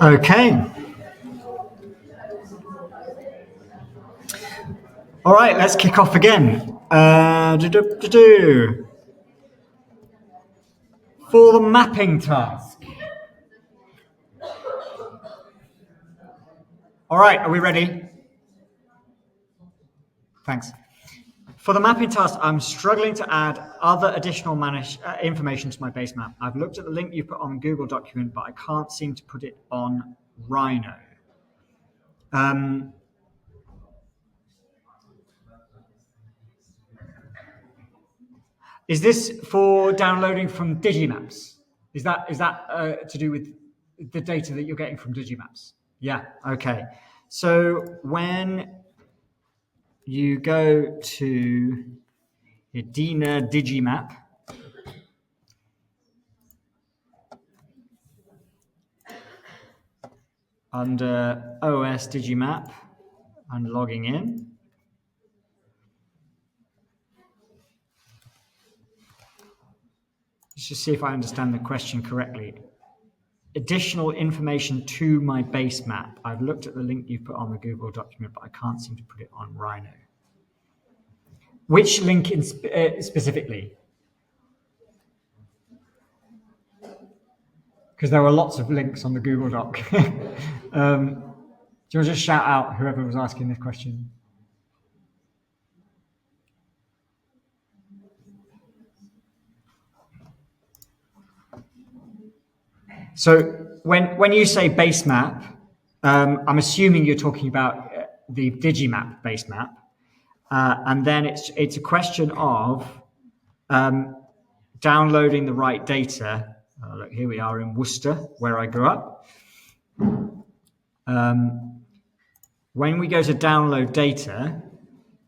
Okay. All right, let's kick off again. For the mapping task. All right, are we ready? Thanks. For the mapping task, I'm struggling to add other additional information to my base map. I've looked at the link you put on Google document, but I can't seem to put it on Rhino. Is this for downloading from Digimaps? Is that to do with the data that you're getting from Digimaps? Yeah, okay. So when you go to Edina Digimap, under OS Digimap and logging in, let's just see if I understand the question correctly. Additional information to my base map. I've looked at the link you put on the Google document, but I can't seem to put it on Rhino. Which link specifically? Because there were lots of links on the Google Doc. Do you want to just shout out whoever was asking this question? So when you say base map, I'm assuming you're talking about the Digimap base map, and then it's a question of downloading the right data. Look, here we are in Worcester, where I grew up. When we go to download data,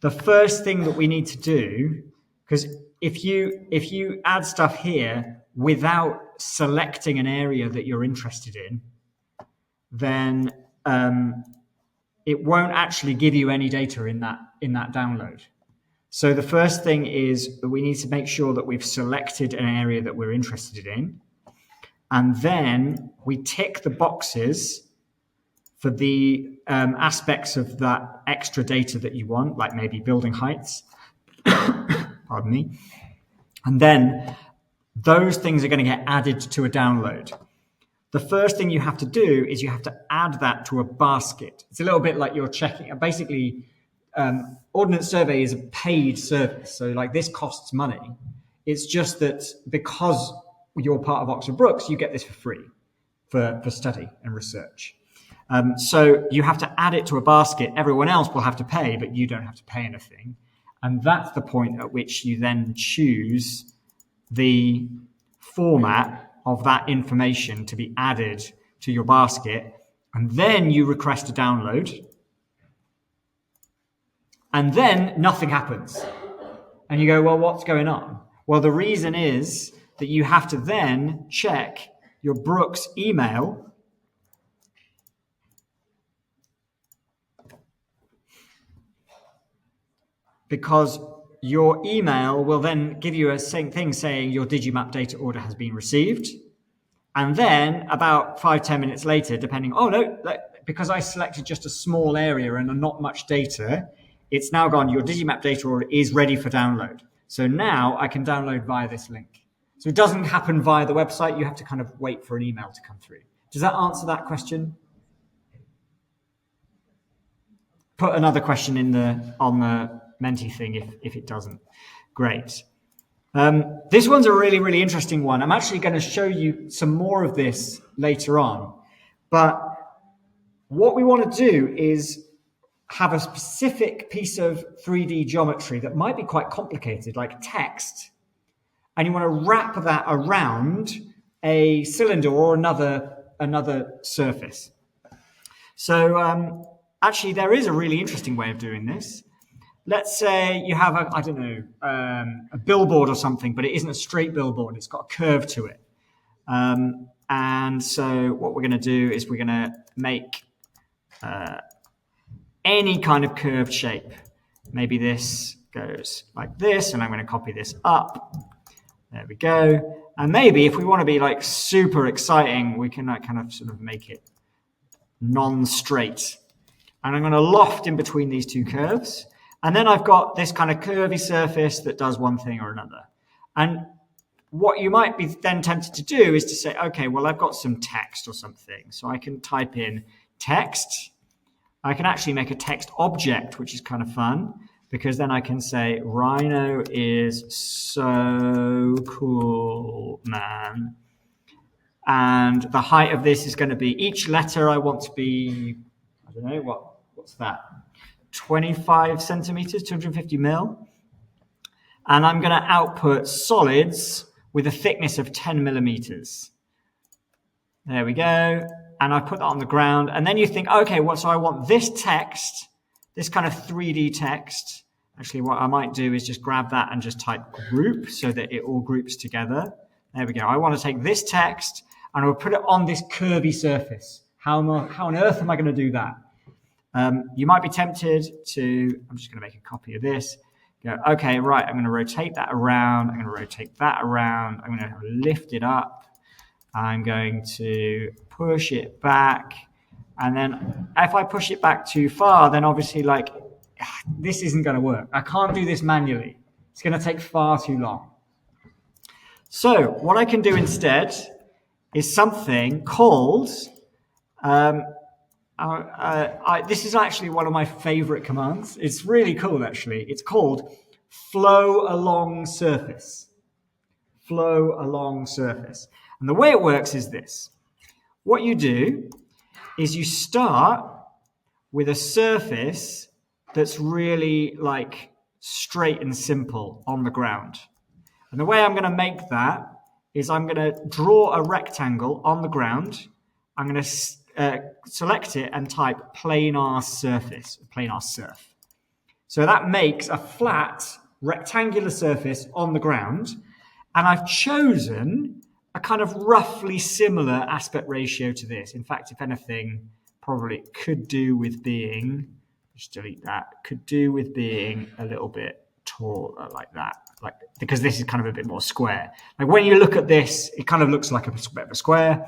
the first thing that we need to do, because if you add stuff here without selecting an area that you're interested in, then it won't actually give you any data in that download. So the first thing is that we need to make sure that we've selected an area that we're interested in, and then we tick the boxes for the aspects of that extra data that you want, like maybe building heights. Pardon me. And then those things are going to get added to a download. The first thing you have to do is you have to add that to a basket. It's a little bit like you're checking. Basically, Ordnance Survey is a paid service. So like this costs money. It's just that because you're part of Oxford Brookes, you get this for free for study and research. So you have to add it to a basket. Everyone else will have to pay, but you don't have to pay anything. And that's the point at which you then choose the format of that information to be added to your basket. And then you request a download. And then nothing happens. And you go, well, what's going on? Well, the reason is that you have to then check your Brookes email because your email will then give you a thing saying your Digimap data order has been received. And then about 5-10 minutes later, depending, because I selected just a small area and not much data, it's now gone, your Digimap data order is ready for download. So now I can download via this link. So it doesn't happen via the website. You have to kind of wait for an email to come through. Does that answer that question? Put another question on the Menti thing if it doesn't. Great. This one's a really, really interesting one. I'm actually going to show you some more of this later on. But what we want to do is have a specific piece of 3D geometry that might be quite complicated, like text. And you want to wrap that around a cylinder or another surface. So actually, there is a really interesting way of doing this. let's say you have a, I don't know, a billboard or something, but it isn't a straight billboard. It's got a curve to it. And so what we're going to do is we're going to make any kind of curved shape. Maybe this goes like this, and I'm going to copy this up. There we go. And maybe if we want to be like super exciting, we can like kind of sort of make it non-straight. And I'm going to loft in between these two curves. And then I've got this kind of curvy surface that does one thing or another. And what you might be then tempted to do is to say, okay, well, I've got some text or something. So I can type in text. I can actually make a text object, which is kind of fun, because then I can say, Rhino is so cool, man. And the height of this is going to be, each letter I want to be, I don't know, what's that? 25 centimeters, 250 mil. And I'm going to output solids with a thickness of 10 millimeters. There we go. And I put that on the ground. And then you think, okay, well, so I want this text, this kind of 3D text. Actually, what I might do is just grab that and just type group so that it all groups together. There we go. I want to take this text and I will put it on this curvy surface. How on earth am I going to do that? You might be tempted to, I'm just going to make a copy of this. Go, okay, right, I'm going to rotate that around. I'm going to rotate that around. I'm going to lift it up. I'm going to push it back. And then if I push it back too far, then obviously like this isn't going to work. I can't do this manually. It's going to take far too long. So what I can do instead is something called, this is actually one of my favorite commands. It's really cool, actually. It's called flow along surface. Flow along surface. And the way it works is this. What you do is you start with a surface that's really like straight and simple on the ground. And the way I'm going to make that is I'm going to draw a rectangle on the ground. I'm going to select it and type planar surface, planar surf. So that makes a flat rectangular surface on the ground. And I've chosen a kind of roughly similar aspect ratio to this. In fact, if anything, probably could do with being, just delete that, could do with being a little bit taller like that, like because this is kind of a bit more square. Like when you look at this, it kind of looks like a bit of a square.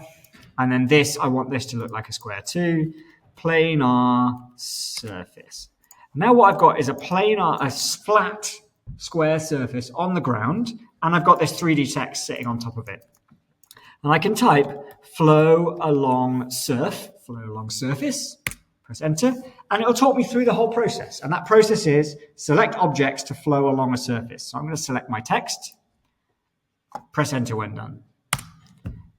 And then this, I want this to look like a square too. Planar surface. Now what I've got is a flat square surface on the ground, and I've got this 3D text sitting on top of it. And I can type flow along surface, press enter, and it'll talk me through the whole process. And that process is select objects to flow along a surface. So I'm going to select my text, press enter when done.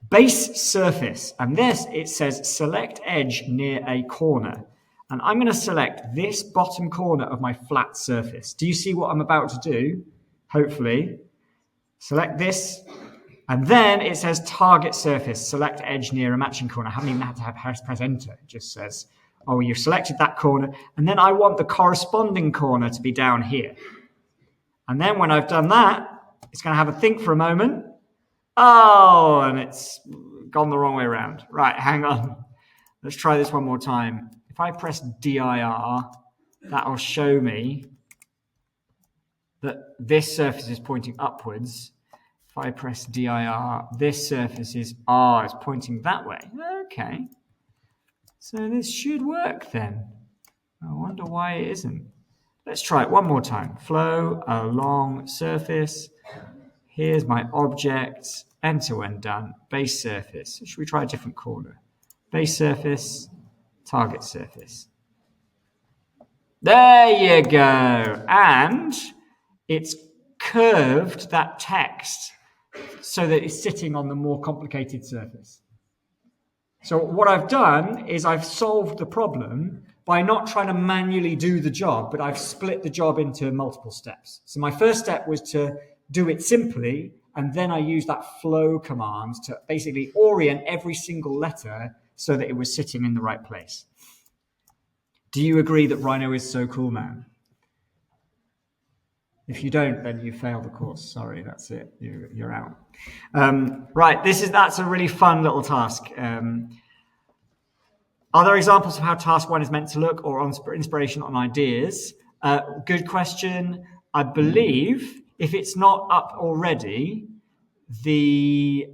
Base surface, and this, it says select edge near a corner. And I'm going to select this bottom corner of my flat surface. Do you see what I'm about to do? Hopefully. Select this. And then it says target surface, select edge near a matching corner. I haven't even had to press enter. It just says, oh, you've selected that corner. And then I want the corresponding corner to be down here. And then when I've done that, it's going to have a think for a moment. Oh, and it's gone the wrong way around. Right, hang on. Let's try this one more time. If I press DIR, that'll show me that this surface is pointing upwards. If I press DIR, this surface is pointing that way. Okay. So this should work then. I wonder why it isn't. Let's try it one more time. Flow along surface. Here's my object. Enter when done. Base surface. Should we try a different corner? Base surface. Target surface. There you go. And it's curved that text so that it's sitting on the more complicated surface. So what I've done is I've solved the problem by not trying to manually do the job, but I've split the job into multiple steps. So my first step was to do it simply, and then I used that flow command to basically orient every single letter so that it was sitting in the right place. Do you agree that Rhino is so cool, man? If you don't, then you fail the course. Sorry, that's it. You're out. Right, that's a really fun little task. Are there examples of how task 1 is meant to look, or on inspiration on ideas? Good question. I believe if it's not up already, the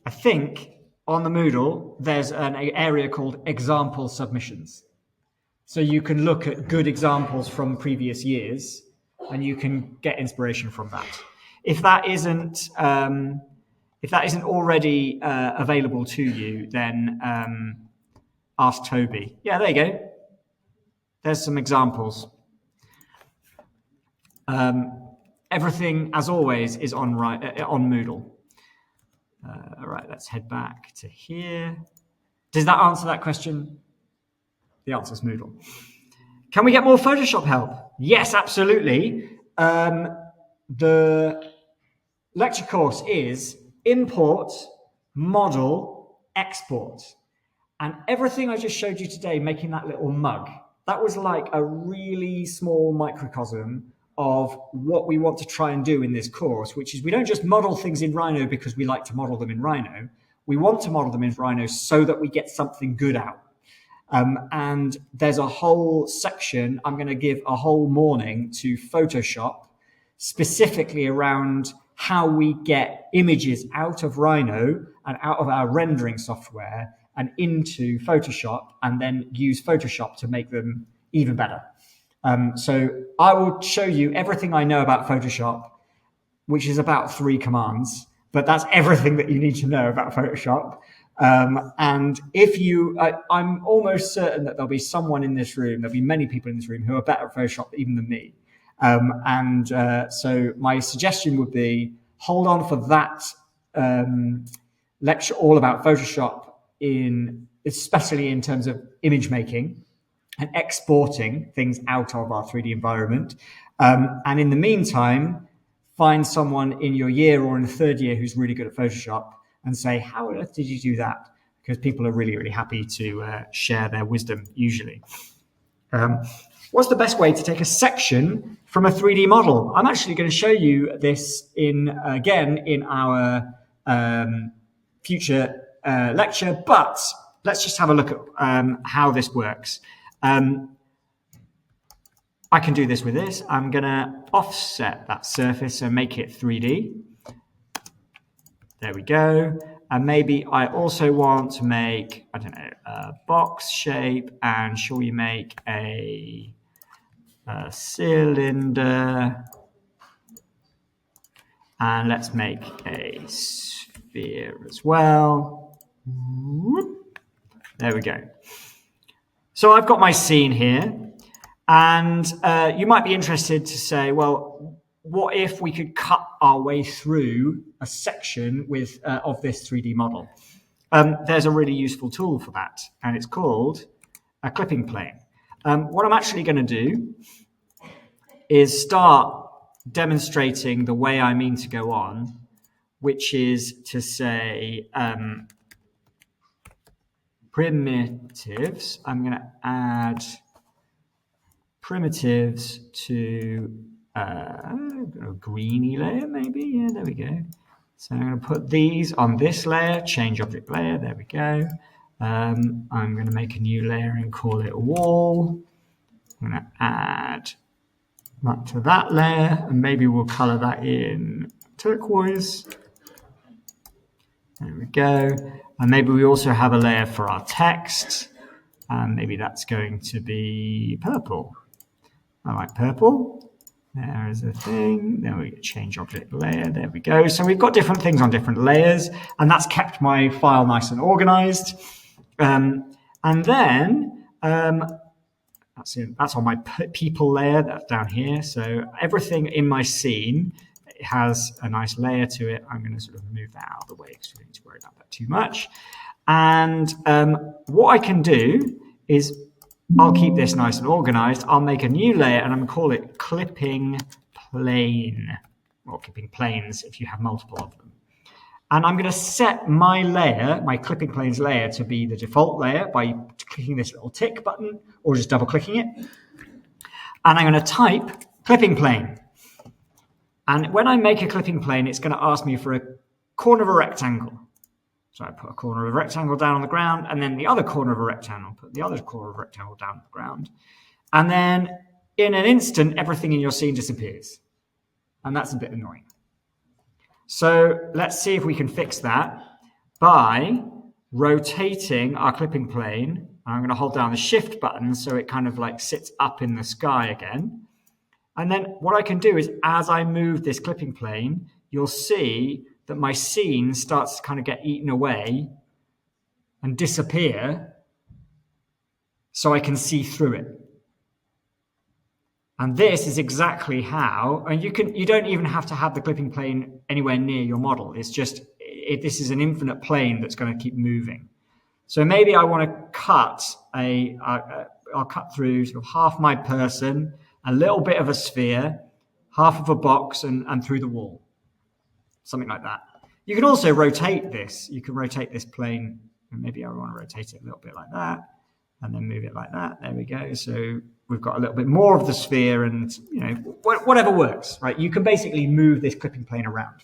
I think on the Moodle there's an area called example submissions, so you can look at good examples from previous years and you can get inspiration from that. If that isn't already available to you, then ask Toby. Yeah, there you go. There's some examples. Everything, as always, is on Moodle. All right, let's head back to here. Does that answer that question? The answer is Moodle. Can we get more Photoshop help? Yes, absolutely. The lecture course is import, model, export. And everything I just showed you today, making that little mug, that was like a really small microcosm of what we want to try and do in this course, which is we don't just model things in Rhino because we like to model them in Rhino. We want to model them in Rhino so that we get something good out. And there's a whole section, I'm going to give a whole morning to Photoshop, specifically around how we get images out of Rhino and out of our rendering software and into Photoshop, and then use Photoshop to make them even better. So I will show you everything I know about Photoshop, which is about 3 commands, but that's everything that you need to know about Photoshop. And if I'm almost certain that there'll be someone in this room, there'll be many people in this room who are better at Photoshop even than me. So my suggestion would be hold on for that lecture all about Photoshop, especially in terms of image making and exporting things out of our 3D environment. And in the meantime, find someone in your year or in the 3rd year who's really good at Photoshop and say, how on earth did you do that? Because people are really, really happy to share their wisdom, usually. What's the best way to take a section from a 3D model? I'm actually going to show you this again in our future lecture, but let's just have a look at how this works. I can do this with this. I'm going to offset that surface and make it 3D. There we go. And maybe I also want to make, I don't know, a box shape, and shall we make a cylinder? And let's make a sphere as well. There we go. So I've got my scene here, and you might be interested to say, well, what if we could cut our way through a section of this 3D model? There's a really useful tool for that, and it's called a clipping plane. What I'm actually going to do is start demonstrating the way I mean to go on, which is to say primitives. I'm going to add primitives to a greeny layer, maybe. Yeah, there we go. So I'm going to put these on this layer, change object layer. There we go. I'm going to make a new layer and call it a wall. I'm going to add that to that layer, and maybe we'll color that in turquoise. There we go. And maybe we also have a layer for our text, and maybe that's going to be purple. I like purple. There is a thing. Then we change object layer. There we go. So we've got different things on different layers, and that's kept my file nice and organized. And then that's on my people layer. That's down here. So everything in my scene has a nice layer to it. I'm going to sort of move that out of the way because we don't need to worry about that too much. And what I can do is I'll keep this nice and organized. I'll make a new layer, and I'm going to call it clipping plane, or clipping planes if you have multiple of them. And I'm going to set my layer, my clipping planes layer, to be the default layer by clicking this little tick button or just double clicking it. And I'm going to type clipping plane. And when I make a clipping plane, it's going to ask me for a corner of a rectangle. So I put a corner of a rectangle down on the ground, and then the other corner of a rectangle, put the other corner of a rectangle down on the ground. And then in an instant, everything in your scene disappears. And that's a bit annoying. So let's see if we can fix that by rotating our clipping plane. I'm going to hold down the shift button so it kind of like sits up in the sky again. And then what I can do is, as I move this clipping plane, you'll see that my scene starts to kind of get eaten away and disappear so I can see through it. And this is exactly how, and you don't even have to have the clipping plane anywhere near your model. It's just, this is an infinite plane that's going to keep moving. So maybe I want to cut I'll cut through sort of half my person, a little bit of a sphere, half of a box, and through the wall. Something like that. You can also rotate this. You can rotate this plane, and maybe I want to rotate it a little bit like that, and then move it like that. There we go. So we've got a little bit more of the sphere, and whatever works, right? You can basically move this clipping plane around.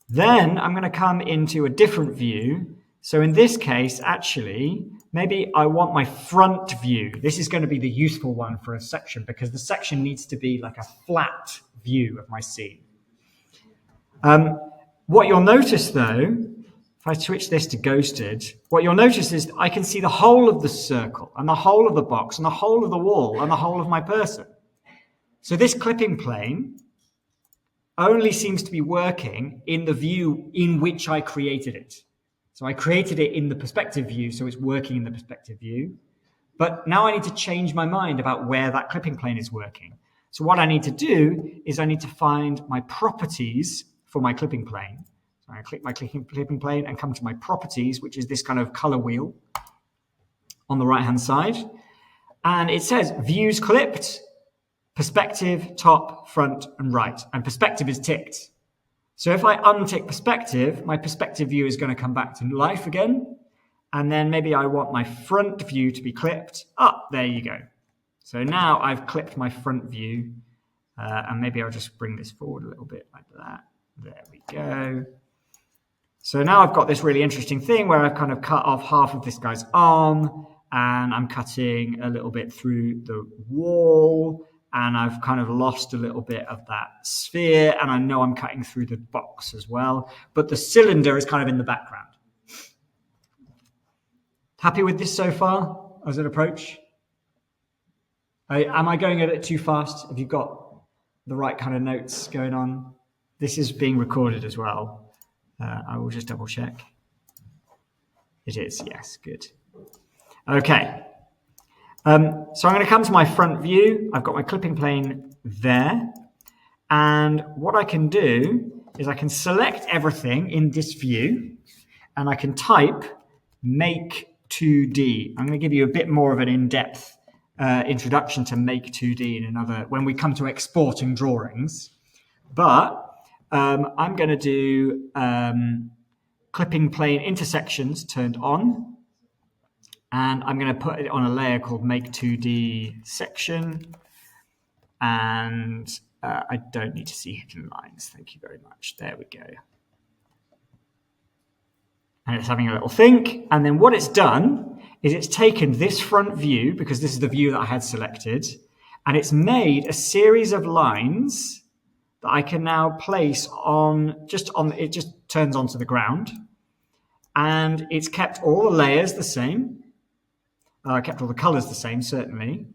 Then I'm going to come into a different view. So in this case, actually, maybe I want my front view. This is going to be the useful one for a section, because the section needs to be like a flat view of my scene. What you'll notice, though, if I switch this to ghosted, what you'll notice is I can see the whole of the circle and the whole of the box and the whole of the wall and the whole of my person. So this clipping plane only seems to be working in the view in which I created it. So I created it in the perspective view, so it's working in the perspective view. But now I need to change my mind about where that clipping plane is working. So what I need to do is I need to find my properties for my clipping plane. So I click my clipping plane and come to my properties, which is this kind of color wheel on the right-hand side. And it says views clipped, perspective, top, front, and right. And perspective is ticked. So if I untick perspective, my perspective view is going to come back to life again. And then maybe I want my front view to be clipped. There you go. So now I've clipped my front view. And maybe I'll just bring this forward a little bit like that. There we go. So now I've got this really interesting thing where I've kind of cut off half of this guy's arm, and I'm cutting a little bit through the wall, and I've kind of lost a little bit of that sphere, and I know I'm cutting through the box as well, but the cylinder is kind of in the background. Happy with this so far as an approach? Am I going a bit too fast? Have you got the right kind of notes going on? This is being recorded as well. I will just double check. It is, yes, good. Okay. So I'm going to come to my front view. I've got my clipping plane there. And what I can do is I can select everything in this view, and I can type make 2D. I'm going to give you a bit more of an in-depth introduction to make 2D in another, when we come to exporting drawings. But I'm going to do clipping plane intersections turned on. And I'm going to put it on a layer called Make 2D Section. And I don't need to see hidden lines. Thank you very much. There we go. And it's having a little think. And then what it's done is it's taken this front view, because this is the view that I had selected, and it's made a series of lines that I can now place it just turns onto the ground. And it's kept all the layers the same. Kept all the colors the same, certainly.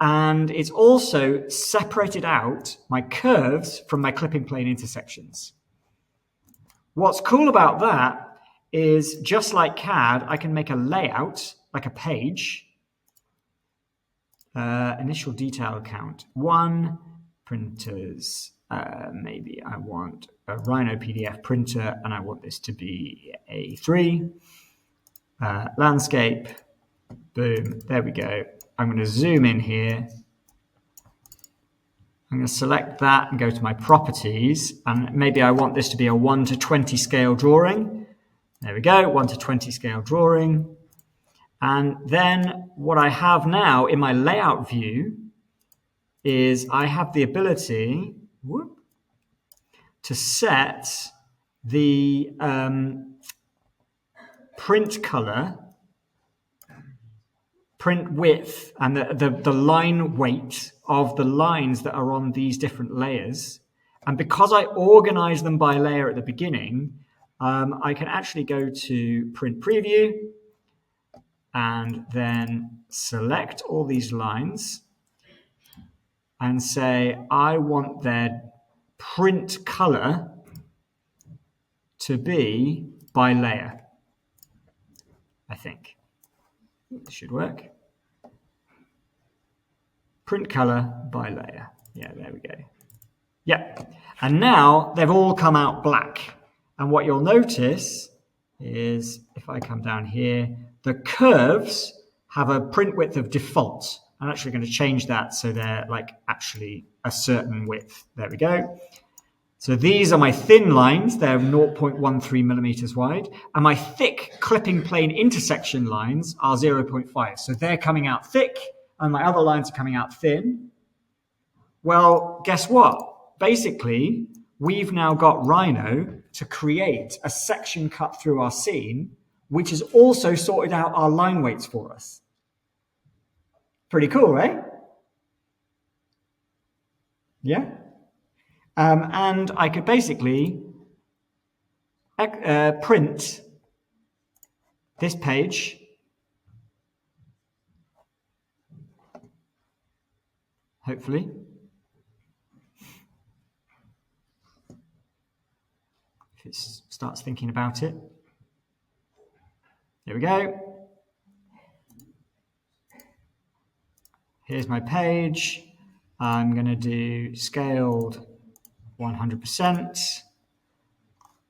And it's also separated out my curves from my clipping plane intersections. What's cool about that is, just like CAD, I can make a layout, like a page. Initial detail count, 1, printers. Maybe I want a Rhino PDF printer, and I want this to be A3. Landscape. Boom, there we go. I'm going to zoom in here. I'm going to select that and go to my properties, and maybe I want this to be a 1:20 scale drawing. There we go, 1:20 scale drawing. And then what I have now in my layout view is I have the ability to set the print color, print width, and the line weight of the lines that are on these different layers. And because I organize them by layer at the beginning, I can actually go to print preview and then select all these lines and say, I want their print color to be by layer, I think. This should work. Print color by layer. Yeah, there we go. Yeah. And now they've all come out black. And what you'll notice is if I come down here, the curves have a print width of default. I'm actually going to change that so they're like actually a certain width. There we go. So these are my thin lines. They're 0.13 millimeters wide. And my thick clipping plane intersection lines are 0.5. So they're coming out thick and my other lines are coming out thin. Well, guess what? Basically, we've now got Rhino to create a section cut through our scene, which has also sorted out our line weights for us. Pretty cool, right? Yeah. And I could basically print this page hopefully. If it starts thinking about it. There we go. Here's my page. I'm going to do scaled 100%.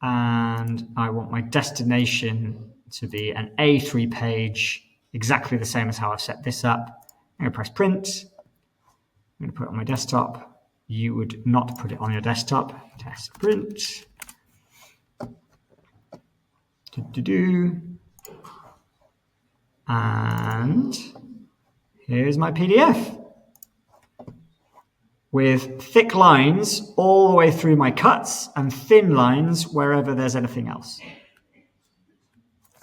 And I want my destination to be an A3 page, exactly the same as how I've set this up. I'm going to press print. I'm going to put it on my desktop. You would not put it on your desktop. Test print. And here's my PDF with thick lines all the way through my cuts and thin lines wherever there's anything else.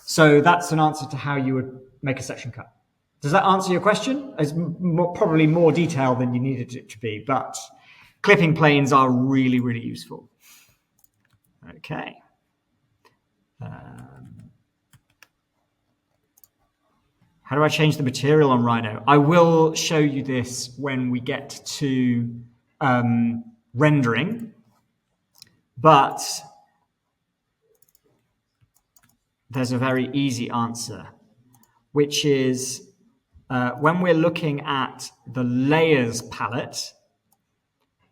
So that's an answer to how you would make a section cut. Does that answer your question? It's probably more detail than you needed it to be, but clipping planes are really, really useful. Okay. How do I change the material on Rhino? I will show you this when we get to rendering, but there's a very easy answer, which is when we're looking at the layers palette,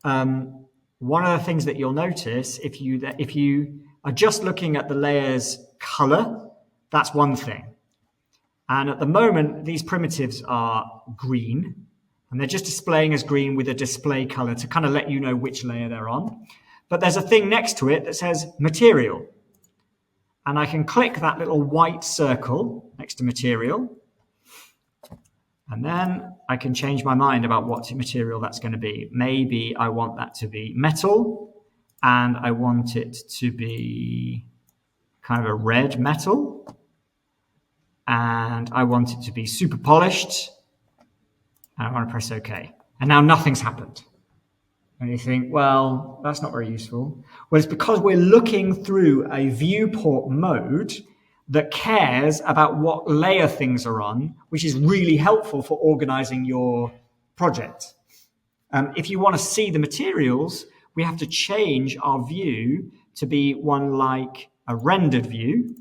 one of the things that you'll notice if you are just looking at the layers color, that's one thing. And at the moment, these primitives are green, and they're just displaying as green with a display color to kind of let you know which layer they're on. But there's a thing next to it that says material. And I can click that little white circle next to material. And then I can change my mind about what material that's going to be. Maybe I want that to be metal, and I want it to be kind of a red metal. And I want it to be super polished. And I want to press OK. And now nothing's happened. And you think, well, that's not very useful. Well, it's because we're looking through a viewport mode that cares about what layer things are on, which is really helpful for organizing your project. If you want to see the materials, we have to change our view to be one like a rendered view.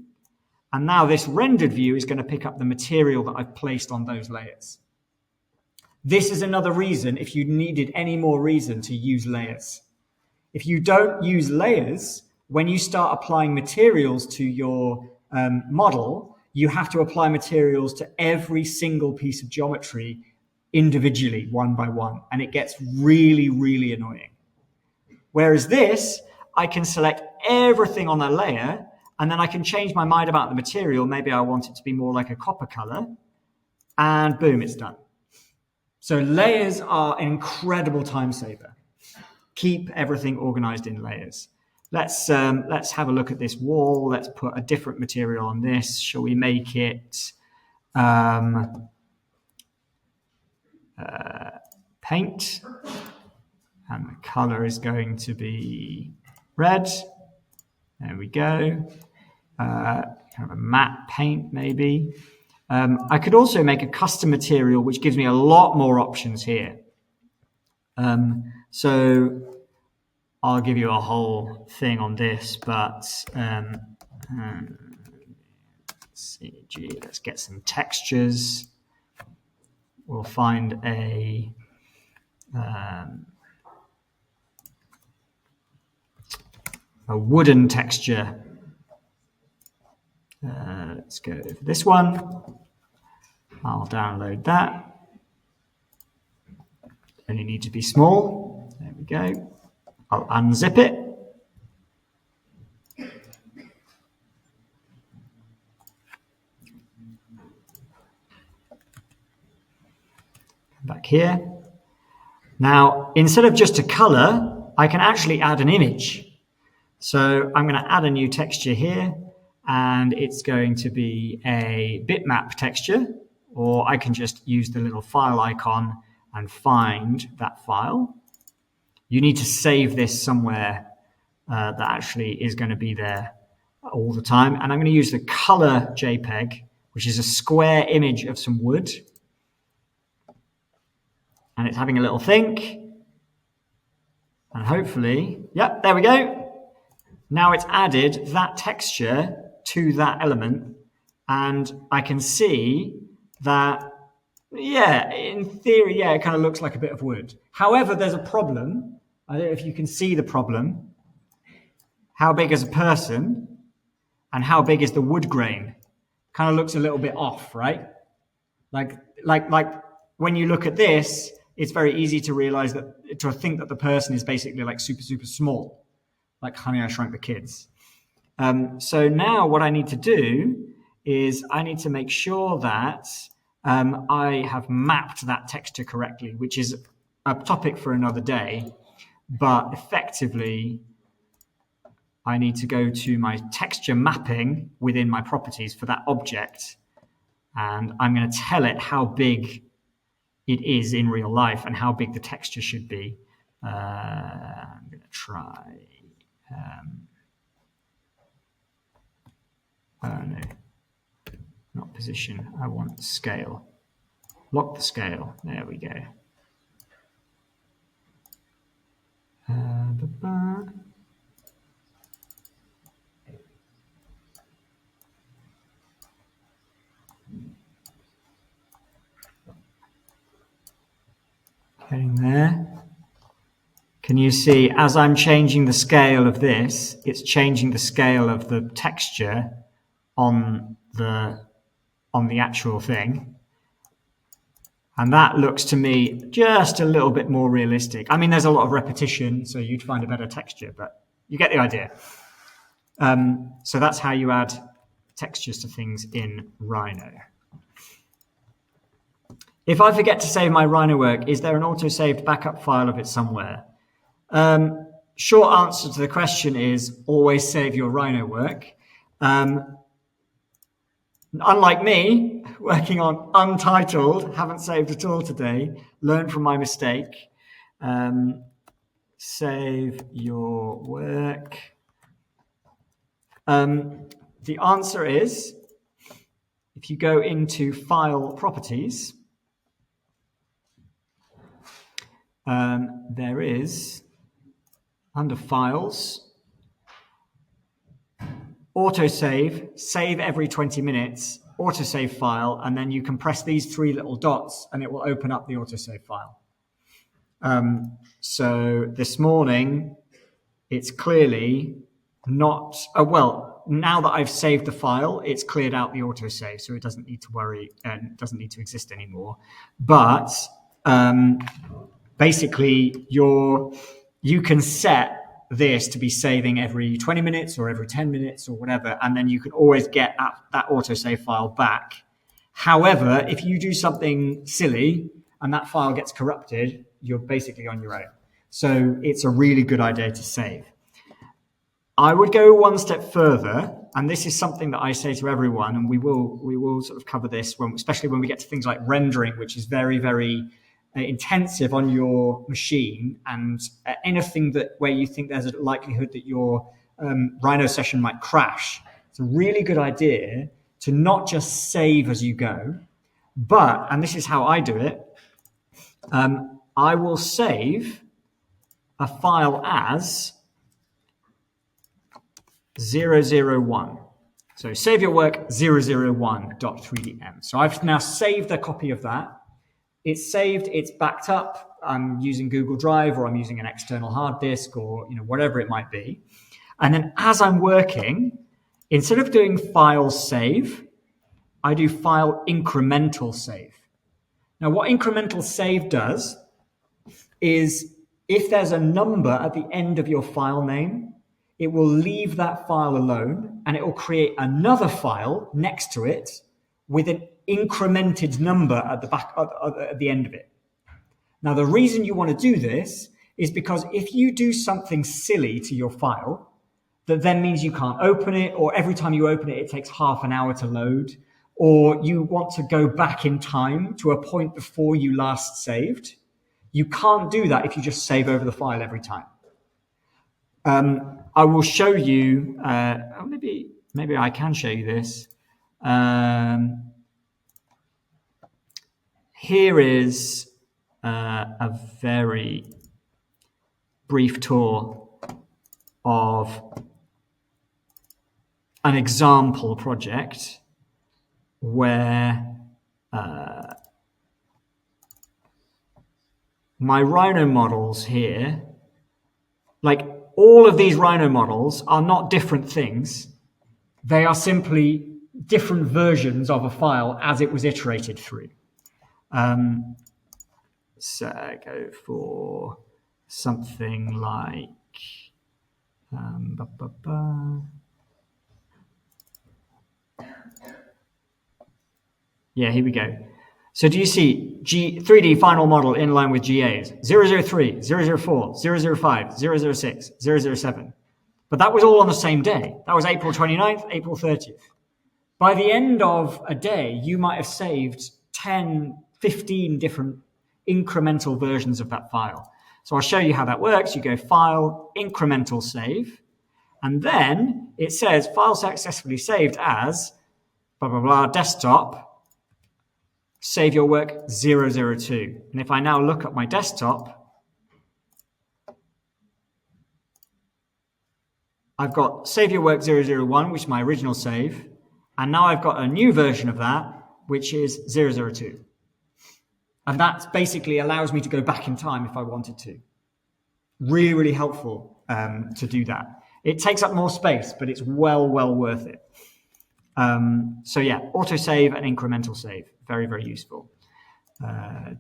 And now this rendered view is going to pick up the material that I've placed on those layers. This is another reason, if you needed any more reason, to use layers. If you don't use layers, when you start applying materials to your model, you have to apply materials to every single piece of geometry individually, one by one, and it gets really, really annoying. Whereas this, I can select everything on a layer, and then I can change my mind about the material. Maybe I want it to be more like a copper color, and boom, it's done. So layers are an incredible time saver. Keep everything organized in layers. Let's have a look at this wall. Let's put a different material on this. Shall we make it paint? And the color is going to be red. There we go. Kind of a matte paint, maybe. I could also make a custom material, which gives me a lot more options here. So I'll give you a whole thing on this, but let's get some textures. We'll find a wooden texture. Let's go for this one. I'll download that. Only need to be small. There we go. I'll unzip it. Back here. Now, instead of just a color, I can actually add an image. So I'm going to add a new texture here, and it's going to be a bitmap texture, or I can just use the little file icon and find that file. You need to save this somewhere that actually is going to be there all the time. And I'm going to use the color JPEG, which is a square image of some wood. And it's having a little think. And hopefully, yep, there we go. Now it's added that texture to that element. And I can see that, yeah, in theory, yeah, it kind of looks like a bit of wood. However, there's a problem. I don't know if you can see the problem. How big is a person and how big is the wood grain? Kind of looks a little bit off, right? Like when you look at this, it's very easy to realize that, to think that the person is basically like super, super small, like Honey, I Shrunk the Kids. So now what I need to do is I need to make sure that I have mapped that texture correctly, which is a topic for another day. But effectively, I need to go to my texture mapping within my properties for that object. And I'm going to tell it how big it is in real life and how big the texture should be. I'm going to try. Oh, no. Not position. I want scale. Lock the scale. There we go. Getting there. Can you see, as I'm changing the scale of this, it's changing the scale of the texture on the actual thing. And that looks to me just a little bit more realistic. I mean, there's a lot of repetition, so you'd find a better texture, but you get the idea. So that's how you add textures to things in Rhino. If I forget to save my Rhino work, is there an auto-saved backup file of it somewhere? Short answer to the question is always save your Rhino work. Unlike me, working on Untitled, haven't saved at all today, learn from my mistake. Save your work. The answer is, if you go into File Properties, there is, under Files, Autosave, save every 20 minutes, autosave file, and then you can press these three little dots and it will open up the autosave file. So this morning, it's clearly not, well, now that I've saved the file, it's cleared out the autosave, so it doesn't need to worry and doesn't need to exist anymore. But basically you can set this to be saving every 20 minutes or every 10 minutes or whatever, and then you can always get that autosave file back. However, if you do something silly and that file gets corrupted, you're basically on your own. So it's a really good idea to save. I would go one step further, and this is something that I say to everyone, and we will sort of cover this, especially when we get to things like rendering, which is very, very intensive on your machine, and anything where you think there's a likelihood that your Rhino session might crash. It's a really good idea to not just save as you go, but, and this is how I do it, I will save a file as 001. So save your work 001.3dm. So I've now saved a copy of that. It's saved, it's backed up. I'm using Google Drive, or I'm using an external hard disk, or whatever it might be. And then as I'm working, instead of doing file save, I do file incremental save. Now what incremental save does is, if there's a number at the end of your file name, it will leave that file alone, and it will create another file next to it with an incremented number at the back at the end of it. Now, the reason you want to do this is because if you do something silly to your file, that then means you can't open it, or every time you open it, it takes half an hour to load, or you want to go back in time to a point before you last saved, you can't do that if you just save over the file every time. I will show you, maybe I can show you this. Here is a very brief tour of an example project where my Rhino models here, like all of these Rhino models are not different things. They are simply different versions of a file as it was iterated through. So go for something like yeah, here we go. So do you see 3D final model in line with GAs? 003, 004, 005, 006, 007. But that was all on the same day. That was April 29th, April 30th. By the end of a day, you might have saved 10, 15 different incremental versions of that file. So I'll show you how that works. You go File, Incremental Save, and then it says file successfully saved as blah, blah, blah, desktop, save your work 002. And if I now look at my desktop, I've got save your work 001, which is my original save. And now I've got a new version of that, which is 002. And that basically allows me to go back in time if I wanted to. Really, really helpful to do that. It takes up more space, but it's well worth it. So yeah, autosave and incremental save. Very, very useful. We're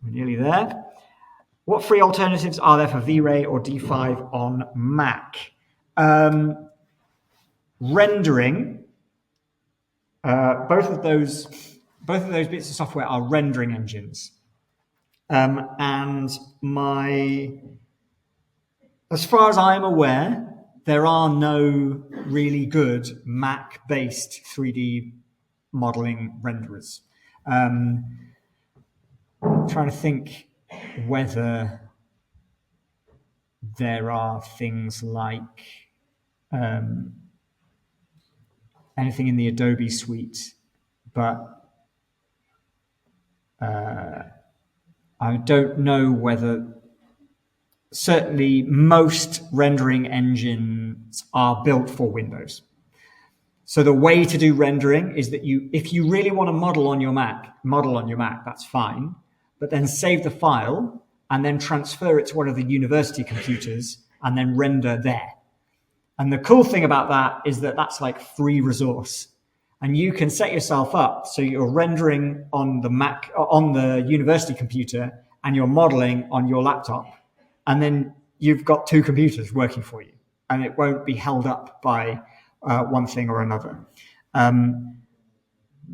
nearly there. What free alternatives are there for V-Ray or D5 on Mac? Rendering. Both of those bits of software are rendering engines. And as far as I'm aware, there are no really good Mac-based 3D modeling renderers. I'm trying to think whether there are things like anything in the Adobe suite, but I don't know whether. Certainly, most rendering engines are built for Windows. So the way to do rendering is that if you really want to model on your Mac, that's fine, but then save the file and then transfer it to one of the university computers and then render there. And the cool thing about that is that that's like free resource. And you can set yourself up so you're rendering on the Mac, on the university computer, and you're modeling on your laptop. And then you've got two computers working for you, and it won't be held up by one thing or another.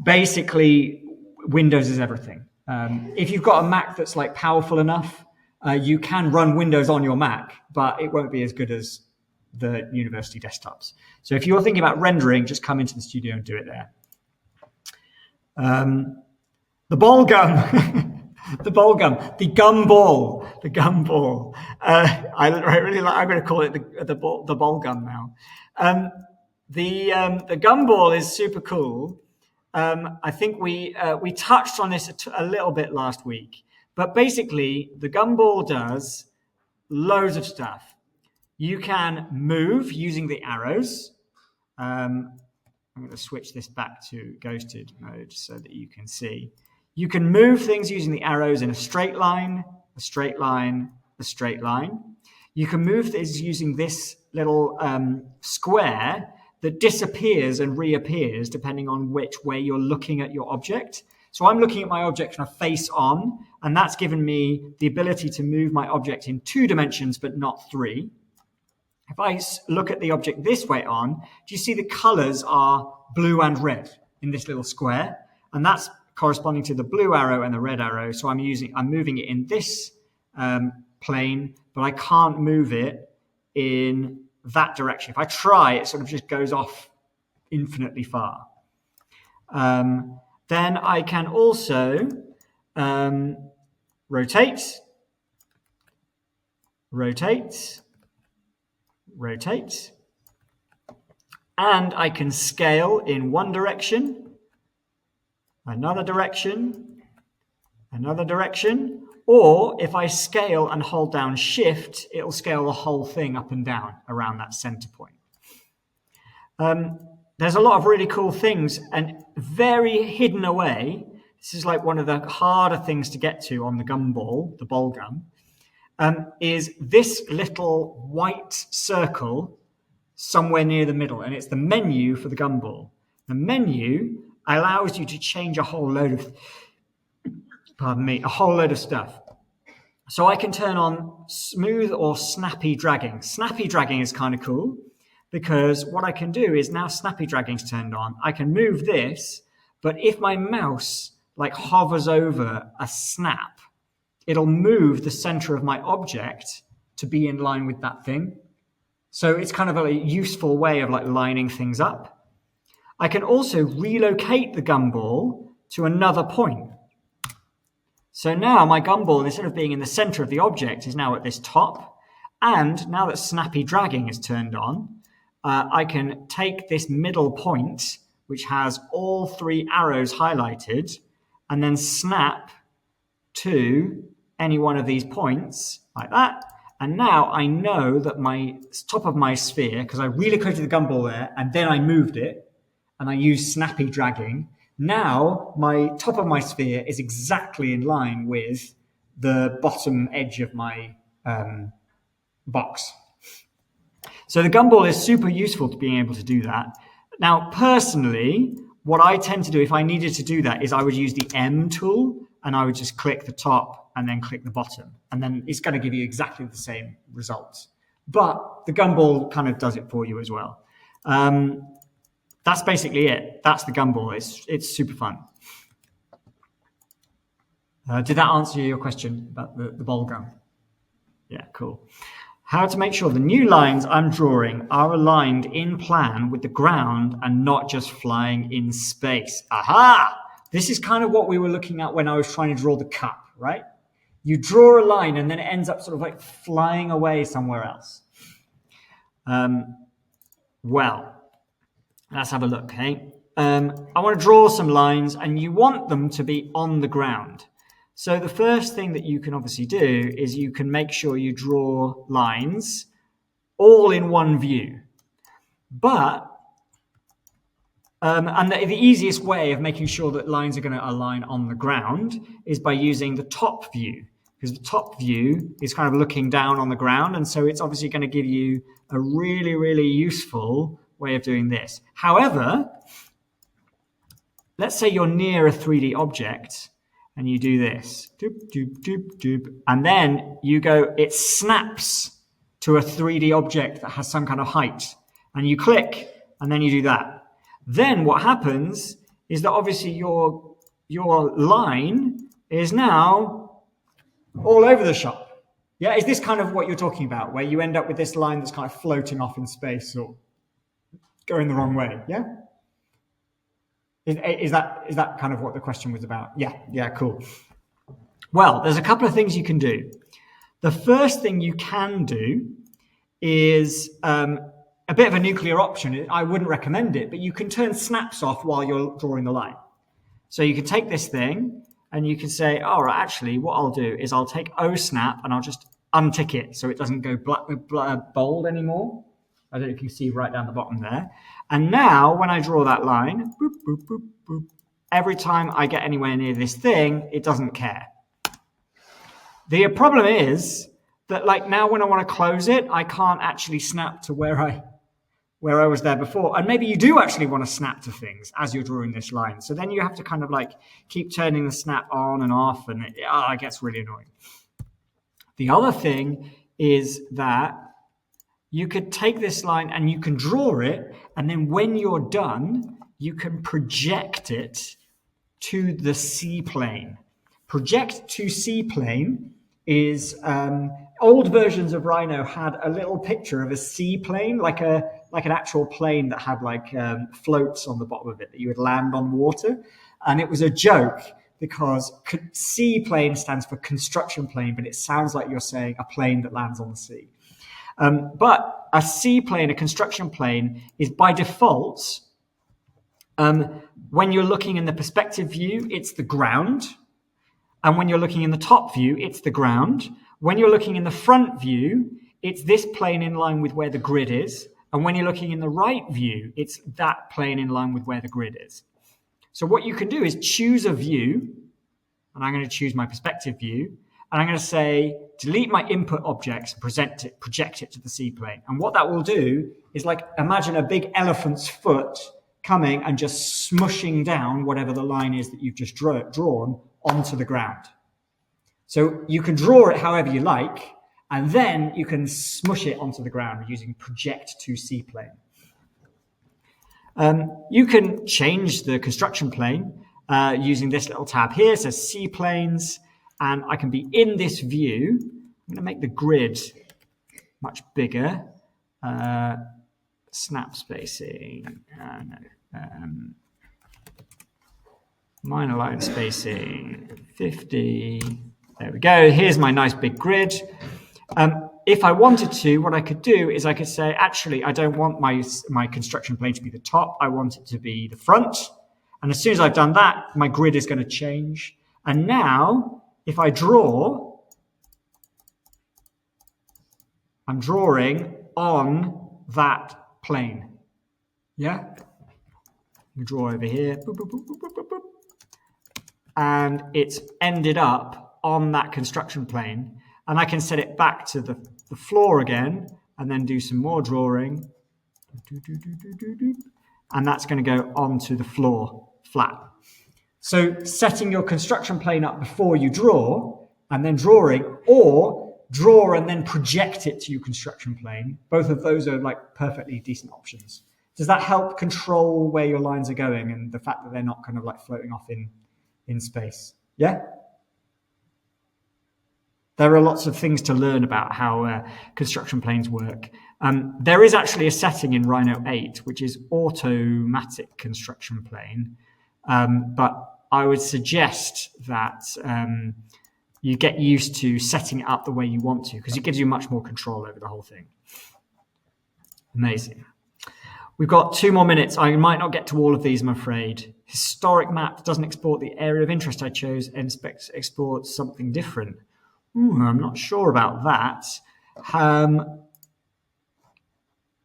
Basically, Windows is everything. If you've got a Mac that's like powerful enough, you can run Windows on your Mac, but it won't be as good as the university desktops. So if you're thinking about rendering, just come into the studio and do it there. The ball gum, the ball gum, the gum ball, the gum ball. I really like. I'm going to call it the ball gum now. The gum ball is super cool. I think we touched on this a little bit last week, but basically the gum ball does loads of stuff. You can move using the arrows. I'm going to switch this back to ghosted mode so that you can see. You can move things using the arrows in a straight line, a straight line, a straight line. You can move things using this little square that disappears and reappears depending on which way you're looking at your object. So I'm looking at my object kind of face on, and that's given me the ability to move my object in 2 dimensions, but not 3. If I look at the object this way on, do you see the colors are blue and red in this little square? And that's corresponding to the blue arrow and the red arrow. So I'm moving it in this plane, but I can't move it in that direction. If I try, it sort of just goes off infinitely far. Then I can also rotate, and I can scale in one direction, another direction, or if I scale and hold down Shift, it'll scale the whole thing up and down around that center point. There's a lot of really cool things, and very hidden away, this is like one of the harder things to get to on the gumball, the ball gum, is this little white circle somewhere near the middle, and it's the menu for the gumball. The menu allows you to change a whole load of, a whole load of stuff. So I can turn on smooth or snappy dragging. Snappy dragging is kind of cool because what I can do is now snappy dragging is turned on. I can move this, but if my mouse like hovers over a snap, it'll move the center of my object to be in line with that thing. So it's kind of a useful way of like lining things up. I can also relocate the gumball to another point. So now my gumball, instead of being in the center of the object, is now at this top. And now that snappy dragging is turned on, I can take this middle point, which has all 3 arrows highlighted, and then snap to any one of these points like that. And now I know that my top of my sphere, because I relocated the gumball there and then I moved it and I used snappy dragging, now my top of my sphere is exactly in line with the bottom edge of my box. So the gumball is super useful to being able to do that. Now, personally, what I tend to do if I needed to do that is I would use the M tool and I would just click the top and then click the bottom. And then it's going to give you exactly the same results. But the gumball kind of does it for you as well. That's basically it. That's the gumball. It's super fun. Did that answer your question about the ball gum? Yeah, cool. How to make sure the new lines I'm drawing are aligned in plan with the ground and not just flying in space. Aha! This is kind of what we were looking at when I was trying to draw the cup, right? You draw a line and then it ends up sort of like flying away somewhere else. Well, let's have a look, okay? I want to draw some lines and you want them to be on the ground. So the first thing that you can obviously do is you can make sure you draw lines all in one view. But, and the easiest way of making sure that lines are going to align on the ground is by using the top view, because the top view is kind of looking down on the ground. And so it's obviously going to give you a really, really useful way of doing this. However, let's say you're near a 3D object and you do this, doop, doop, doop, doop, and then you go, it snaps to a 3D object that has some kind of height, and you click, and then you do that. Then what happens is that obviously your line is now all over the shop. Yeah, is this kind of what you're talking about, where you end up with this line that's kind of floating off in space or going the wrong way? Yeah? Is that kind of what the question was about? Yeah, cool. Well, there's a couple of things you can do. The first thing you can do is a bit of a nuclear option. I wouldn't recommend it, but you can turn snaps off while you're drawing the line. So you can take this thing and you can say, all right, actually, what I'll do is I'll take O snap and I'll just untick it so it doesn't go bold anymore. I don't know if you can see right down the bottom there. And now when I draw that line, boop, boop, boop, boop, every time I get anywhere near this thing, it doesn't care. The problem is that like now when I want to close it, I can't actually snap to where I was there before. And maybe you do actually want to snap to things as you're drawing this line. So then you have to kind of like keep turning the snap on and off, and it gets really annoying. The other thing is that you could take this line and you can draw it, and then when you're done, you can project it to the C-plane. Project to C-plane is old versions of Rhino had a little picture of a seaplane, like an actual plane that had like floats on the bottom of it that you would land on water, and it was a joke because seaplane stands for construction plane, but it sounds like you're saying a plane that lands on the sea. But a seaplane, a construction plane, is by default, when you're looking in the perspective view, it's the ground. And when you're looking in the top view, it's the ground. When you're looking in the front view, it's this plane in line with where the grid is. And when you're looking in the right view, it's that plane in line with where the grid is. So what you can do is choose a view, and I'm going to choose my perspective view, and I'm going to say, delete my input objects and project it to the C-plane. And what that will do is like, imagine a big elephant's foot coming and just smushing down whatever the line is that you've just drawn onto the ground. So you can draw it however you like, and then you can smush it onto the ground using project to C-plane. You can change the construction plane using this little tab here. It says C-planes, and I can be in this view. I'm going to make the grid much bigger. Snap spacing. Minor line spacing 50. There we go. Here's my nice big grid. If I wanted to, what I could do is I could say, actually, I don't want my construction plane to be the top. I want it to be the front. And as soon as I've done that, my grid is going to change. And now, if I draw, I'm drawing on that plane. Yeah? You draw over here. Boop, boop, boop, boop, boop, boop. And it's ended up on that construction plane. And I can set it back to the floor again and then do some more drawing. And that's going to go onto the floor flat. So setting your construction plane up before you draw and then drawing, or draw and then project it to your construction plane, both of those are like perfectly decent options. Does that help control where your lines are going and the fact that they're not kind of like floating off in space? Yeah? There are lots of things to learn about how construction planes work. There is actually a setting in Rhino 8, which is automatic construction plane. But I would suggest that you get used to setting it up the way you want to, because it gives you much more control over the whole thing. Amazing. We've got 2 more minutes. I might not get to all of these, I'm afraid. Historic map doesn't export the area of interest I chose and exports something different. I'm not sure about that.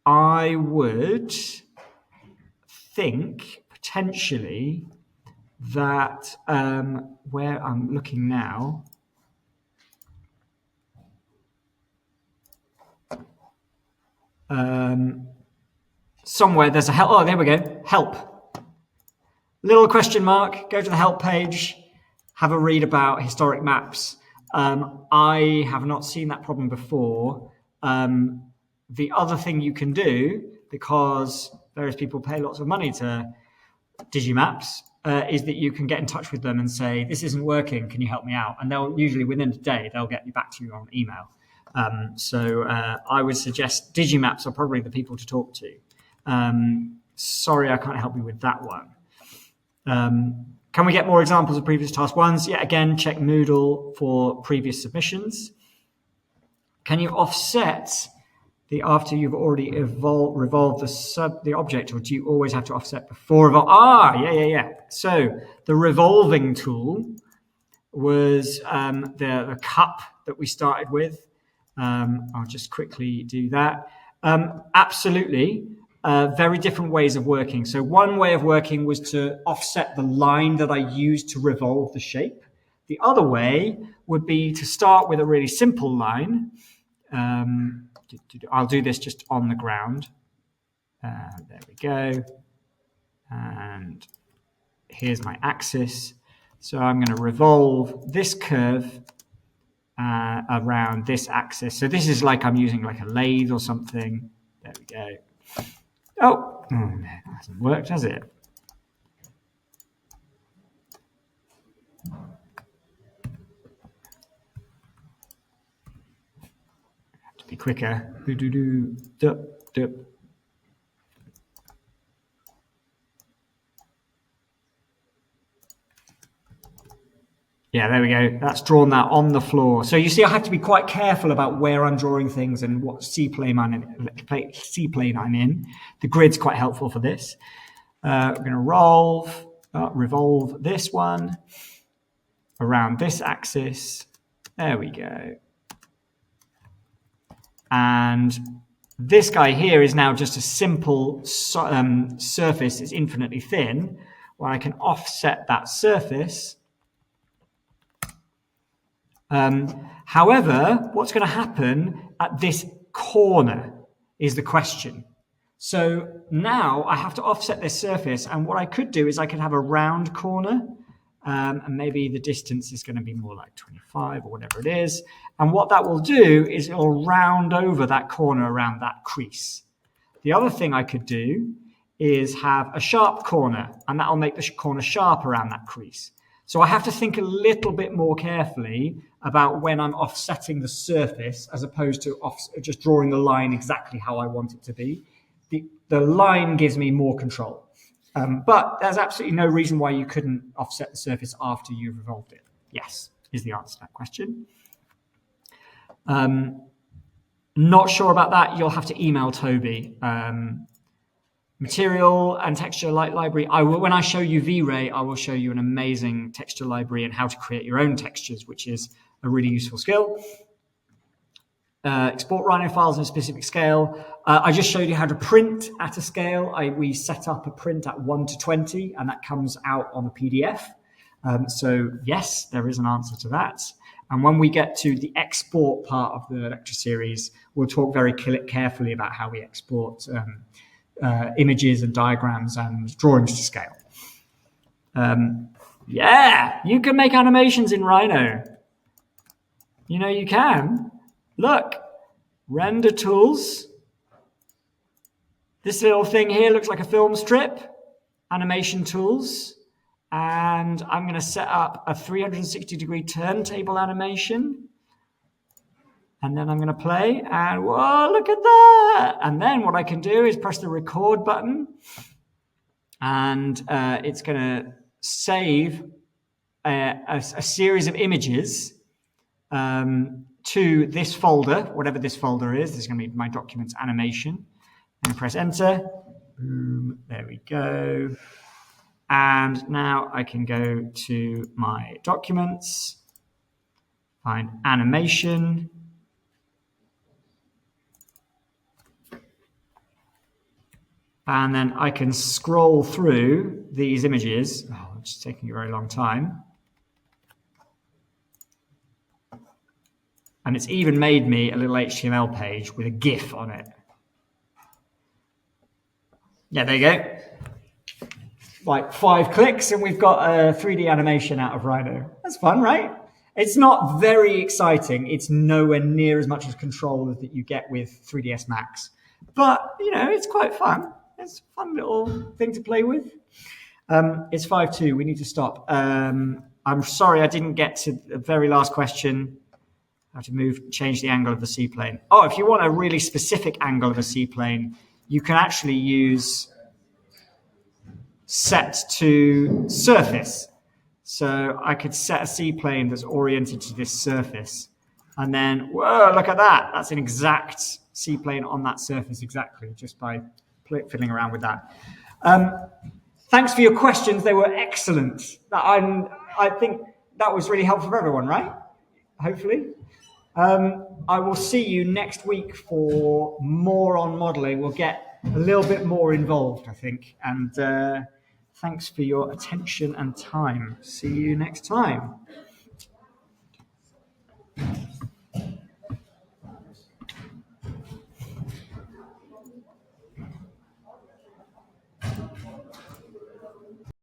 I would think potentially that where I'm looking now, somewhere there's a help. Oh, there we go. Help. Little question mark, go to the help page, have a read about historic maps. I have not seen that problem before. The other thing you can do, because various people pay lots of money to Digimaps, is that you can get in touch with them and say, this isn't working, can you help me out? And they'll usually, within a day, they'll get back to you on email. So I would suggest Digimaps are probably the people to talk to. Sorry, I can't help you with that one. Can we get more examples of previous task ones? Yeah, again, check Moodle for previous submissions. Can you offset after you've already revolved the object, or do you always have to offset before evolve? Yeah. So the revolving tool was the cup that we started with. I'll just quickly do that. Absolutely. Very different ways of working. So one way of working was to offset the line that I used to revolve the shape. The other way would be to start with a really simple line. I'll do this just on the ground. There we go. And here's my axis. So I'm going to revolve this curve around this axis. So this is like I'm using like a lathe or something. There we go. Oh, that hasn't worked, has it? Have to be quicker. Yeah, there we go. That's drawn that on the floor. So you see, I have to be quite careful about where I'm drawing things and what C-plane I'm in. The grid's quite helpful for this. We're going to revolve this one around this axis. There we go. And this guy here is now just a simple surface. It's infinitely thin, where I can offset that surface. However, what's going to happen at this corner is the question. So now I have to offset this surface, and what I could do is I could have a round corner, and maybe the distance is going to be more like 25 or whatever it is. And what that will do is it'll round over that corner around that crease. The other thing I could do is have a sharp corner, and that'll make the corner sharp around that crease. So I have to think a little bit more carefully about when I'm offsetting the surface as opposed to just drawing the line exactly how I want it to be. The line gives me more control. But there's absolutely no reason why you couldn't offset the surface after you've revolved it. Yes, is the answer to that question. Not sure about that. You'll have to email Toby. Material and texture library. When I show you V-Ray, I will show you an amazing texture library and how to create your own textures, which is a really useful skill. Export Rhino files in a specific scale. I just showed you how to print at a scale. We set up a print at 1 to 20, and that comes out on a PDF. So yes, there is an answer to that. And when we get to the export part of the lecture series, we'll talk very carefully about how we export images and diagrams and drawings to scale. Yeah, you can make animations in Rhino. You know you can. Look, render tools. This little thing here looks like a film strip. Animation tools. And I'm going to set up a 360-degree turntable animation. And then I'm going to play, and whoa, look at that. And then what I can do is press the record button, and it's going to save a series of images to this folder, whatever this folder is. This is going to be my documents animation. And press enter. Boom, there we go. And now I can go to my documents, find animation. And then I can scroll through these images. Oh, it's taking a very long time. And it's even made me a little HTML page with a GIF on it. Yeah, there you go. like 5 clicks and we've got a 3D animation out of Rhino. That's fun, right? It's not very exciting. It's nowhere near as much as control that you get with 3ds Max. But, it's quite fun. It's a fun little thing to play with. It's 5-2. We need to stop. I'm sorry I didn't get to the very last question. How to change the angle of the seaplane. Oh, if you want a really specific angle of a seaplane, you can actually use set to surface. So I could set a seaplane that's oriented to this surface. And then, whoa, look at that. That's an exact seaplane on that surface exactly, just by fiddling around with that. Thanks for your questions. They were excellent. I think that was really helpful for everyone, right? Hopefully. I will see you next week for more on modeling. We'll get a little bit more involved, I think. And thanks for your attention and time. See you next time.